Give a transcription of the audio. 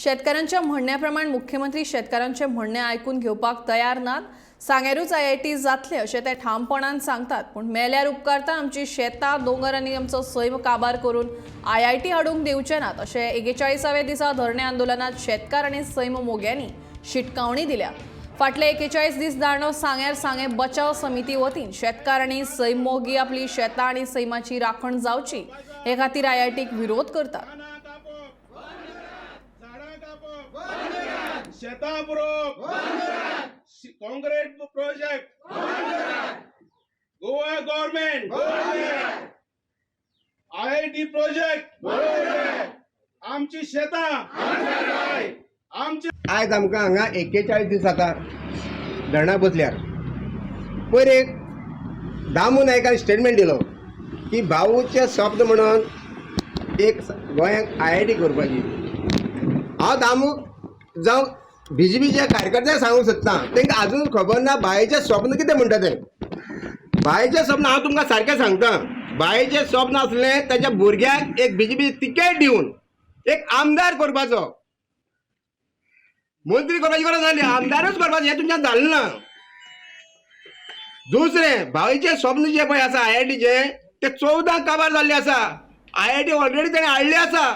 शेतकऱ्यांच्या म्हणण्याप्रमाणे मुख्यमंत्री शेतकऱ्यांचे म्हणणे ऐकून घेवपाक तयार नात। सांगेरूच IIT जातले अशें ते ठामपणान सांगतात, पण मेल्यार उपकारता आमची शेतां दोंगर आनी आमचो सैम काबार करून IIT हाडूंक दिवचे नात अशें 41व्या दिसा धरणे आंदोलनात शेतकार आनी सैम मोग्यांनी शिटकावणी दिल्या। फाटले 41 दीस जाणो सांगे बचाव समिती वतीन शेतकार आनी सैम मोगी आपली शेतां आनी सैमाची राखण जावची हे खातीर IITक विरोध करतात। Concrete project Goa government IIT project आमची शेतां आमची आज आमकां हांगा 41 दीस जाता धरणाक बसल्यार। पयर एक दामू नायकान स्टेटमेंट दिलो की भाऊचे स्वप्न म्हणून एक गोंयांत IIT करपाची। हांव दामू जावं BJPच्या कार्यकर्त्यांक सांगूंक सोदतां, तांकां आजून खबर ना बायेचें स्वप्न कितें म्हणटा तें। बायेचें स्वप्न हांव तुमकां सारकें सांगतां, बायेचें स्वप्न आसलें ताच्या भुरग्याक एक BJP तिकेट दिवन एक आमदार करपाचो। मंत्री करपाची गरज नासली, आमदारच करपाचें हें तुमच्यान जालें ना। दुसरें भावेचें स्वप्न जें पळय आसा IITचें तें 14 काबार जाल्लें आसा। IIT ऑलरेडी ताणें हाडलें आसा।